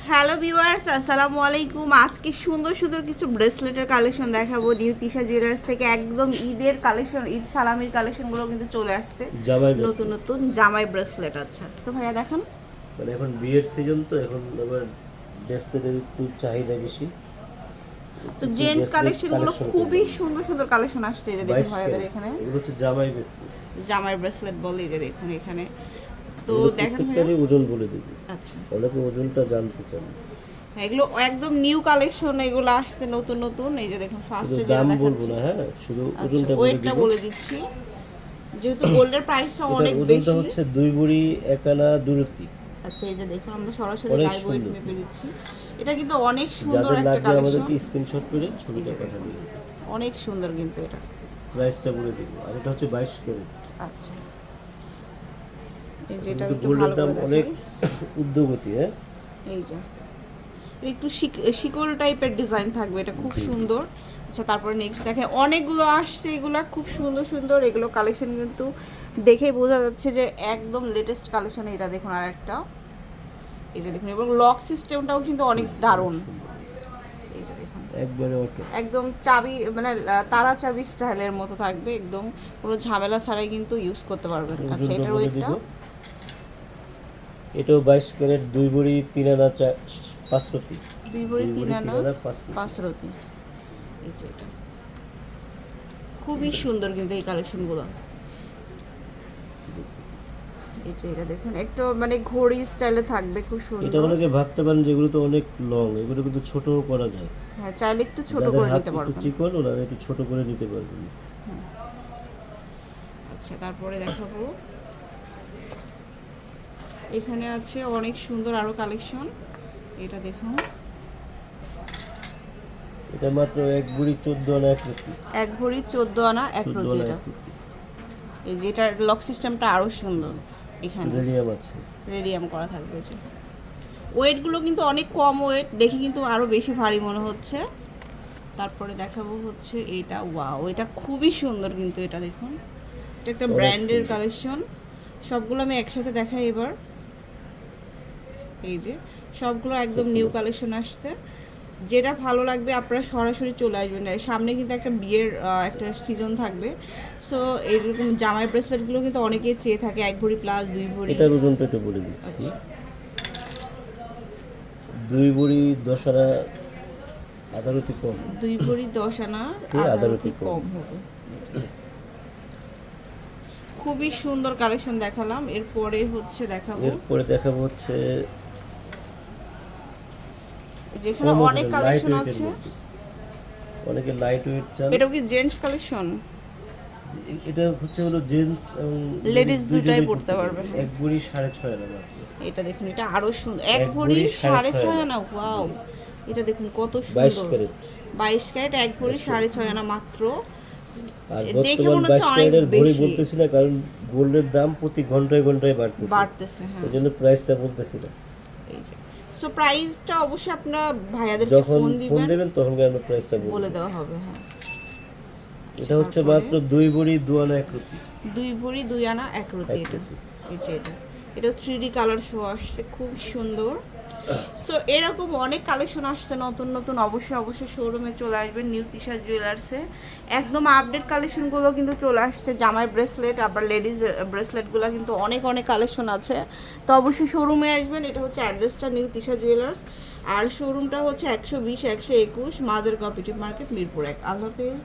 Hello viewers, আসসালামু আলাইকুম। আজকে সুন্দর সুন্দর কিছু ব্রেসলেটের কালেকশন দেখাবো নিউ তিশা জুয়েলার্স থেকে। একদম ঈদের কালেকশন, ঈদ সালামির কালেকশনগুলো কিন্তু চলে আসছে। জামাই নতুন ব্রেসলেট নতুন জামাই ব্রেসলেট। আচ্ছা, তো ভাইয়া দেখান। মানে এখন বিয়ের সিজন, তো এখন আবার ব্রেসলেটের একটু চাহিদা বেশি। তো কিছু জেন্টস ব্রেসলেট কালেকশনগুলো কালেকশন খুবই করলাম। সুন্দর সুন্দর কালেকশন আসছে। এই যে দেখুন 22 ভাইয়াদের ক্যারেট এখানে এগুলো হচ্ছে জামাই ব্রেসলেট। জামাই ব্রেসলেট বলে, এই যে দেখুন এখানে। তো এগুলো দেখেন ভাইয়া। প্রত্যেকটারই ওজন বলে দেবো, আচ্ছা, অনেকে ওজনটা জানতে চান। এগুলো একদম নিউ কালেকশন, এগুলো আসছে নতুন নতুন। এই যে দেখুন শুধু ফার্স্টে যেটা দাম বলবো দেখাচ্ছি। না, হ্যাঁ, শুধু আচ্ছা, ওজনটা বলে ওয়েটটা দিব। বলে দিচ্ছি, যেহেতু গোল্ডের প্রাইসটা এটার অনেক ওজনটা বেশি। হচ্ছে 2 ভরি 1 আনা 2 রতি। আচ্ছা, এই যে দেখুন আমরা সরাসরি অনেক লাইভ ওয়েট সুন্দর। মেপে দিচ্ছি। এটা কিন্তু অনেক সুন্দর যাদের একটা লাগবে কালেকশন, আমাদেরকে স্ক্রিনশট করে ছবিটা এই যে পাঠিয়ে দিন। অনেক সুন্দর কিন্তু এটা। প্রাইসটা বলে দিব। আর এটা হচ্ছে 22 ক্যারেট। আচ্ছা, এই যে এটা কিন্তু একটু গোল্ডের ভালো দাম করে অনেক দেখাই। ঊর্ধ্বগতি, হ্যাঁ। এই যে এটা একটু শিকল টাইপের ডিজাইন থাকবে, এটা খুব সুন্দর। আচ্ছা, তারপরে নেক্সট দেখে অনেকগুলো আসছে, এগুলো খুব সুন্দর সুন্দর। এগুলো কালেকশন কিন্তু দেখেই বোঝা যাচ্ছে যে একদম লেটেস্ট কালেকশন। এটা দেখুন আর একটা, এই যে দেখুন, এবং লক সিস্টেমটাও কিন্তু অনেক দারুণ। এই যে দেখুন একবারে অটো। একদম চাবি, মানে তারা চাবি স্টাইলের মতো থাকবে, একদম কোনো ঝামেলা ছাড়াই কিন্তু ইউজ করতে পারবেন। আচ্ছা, ওজনটা এটার বলে ওয়েটটা? দিব। এটাও 22 ক্যারেট, 2 ভরি 3 আনা 5 রতি। 2 ভরি 3 আনা 5 রতি। 5 রতি। এই যে এটা খুবই সুন্দর কিন্তু এই কালেকশনগুলো। এই যে এটা দেখুন, একটু মানে ঘড়ি স্টাইলে থাকবে, খুব এটা সুন্দর। অনেকে ভাবতে পারেন যেগুলো তো অনেক লং, এগুলো কিন্তু ছোটও করা যায়। হ্যাঁ, চাইলে একটু ছোট যাদের করে হাত নিতে একটু পারবেন। চিকন, ওরা একটু ছোট করে নিতে পারবেন। আচ্ছা, তারপরে দেখাবো এখানে আছে অনেক সুন্দর আরো কালেকশন। এটা দেখুন, এটা মাত্র 1 ভরি 14 আনা 1 রতি। 1 ভরি 14 আনা 1 14 রতি আনা এটা। 1 রতি। এই যে এটার লক সিস্টেমটা আরো সুন্দর। এখানে রেডিয়াম আছে। রেডিয়াম করা থাকবে। যে ওয়েটগুলো কিন্তু অনেক কম ওয়েট, দেখে কিন্তু আরো বেশি ভারী মনে হচ্ছে। তারপরে দেখাবো হচ্ছে এটা। ওয়াও, এটা খুবই সুন্দর কিন্তু। এটা দেখুন, এটা একটা অনেক ব্র্যান্ডের সুন্দর। কালেকশন। সবগুলো আমি একসাথে দেখাই এবার। এই যে সবগুলো একদম নিউ কালেকশন আসছে। যেটা ভালো লাগবে আপনারা সরাসরি চলে আসবেন। সামনে কিন্তু একটা বিয়ের একটা সিজন থাকবে। সো এইরকম জামাই ব্রেসলেটগুলো কিন্তু অনেকেই চেয়ে থাকে, 1 ভরি প্লাস 2 ভরি। এটার ওজনটা একটু বলে দিচ্ছি। আচ্ছা, 2 ভরি 10 আনা আধা রতি কম। 2 ভরি 10 আনা আধা আধা রতি রতি কম হবে। খুবই সুন্দর কালেকশন দেখালাম। এরপরে হচ্ছে দেখাবো, এরপরে দেখাবো হচ্ছে যেখানে কম অনেক ওজনের লাইট কালেকশন ওয়েটের আছে। মধ্যে। অনেকে লাইট ওয়েট চান। এটাও কি জেন্টস কালেকশন? এটা হচ্ছে হলো জেন্টস এবং লেডিস দুটাই দুজনেই পড়তে পারবে। 1 ভরি 6.5 আনা মাত্র। এটা দেখুন, এটা আরো সুন্দর। 1 1 ভরি ভরি 6.5 6.5 আনা। ওয়াও, এটা দেখুন কত 22 সুন্দর। ক্যারেট। 22 ক্যারেট, 1 ভরি 6.5 আনা মাত্র। আর দেখে বর্তমান মনে হচ্ছে 22 অনেক ক্যারেটের ভরি বেশি বলতেছি না, কারণ গোল্ডের দাম প্রতি ঘন্টায় ঘন্টায় বাড়তেছে। বাড়তেছে। হ্যাঁ, এই জন্য প্রাইসটা বলতেছি না। এই যে সো প্রাইসটা অবশ্যই আপনারা ভাইয়াদেরকে যখন ফোন ফোন দিবেন, দেবেন তখন আমরা প্রাইসটা বলবো। বলে দেওয়া হবে। হ্যাঁ, এটা হচ্ছে তারপরে মাত্র 2 ভরি 2 আনা 1 রতি। 2 ভরি 2 আনা 1 রতি। 1 এটা রতি। এই যে এটা 3D কালার শো আসছে, খুব সুন্দর। সো এরকম অনেক কালেকশন আসছে নতুন নতুন। অবশ্যই অবশ্যই শোরুমে চলে আসবেন নিউ তিশা জুয়েলার্সে। একদম আপডেট কালেকশনগুলো কিন্তু চলে আসছে। জামাই ব্রেসলেট, আবার লেডিস ব্রেসলেটগুলো কিন্তু অনেক অনেক কালেকশন আছে। তো অবশ্যই শোরুমে আসবেন। এটা হচ্ছে অ্যাড্রেসটা নিউ তিশা জুয়েলার্স, আর শোরুমটা হচ্ছে 120 121 মাজার কোঅপারেটিভ মার্কেট, মিরপুর 1। আল্লাহ হাফেজ।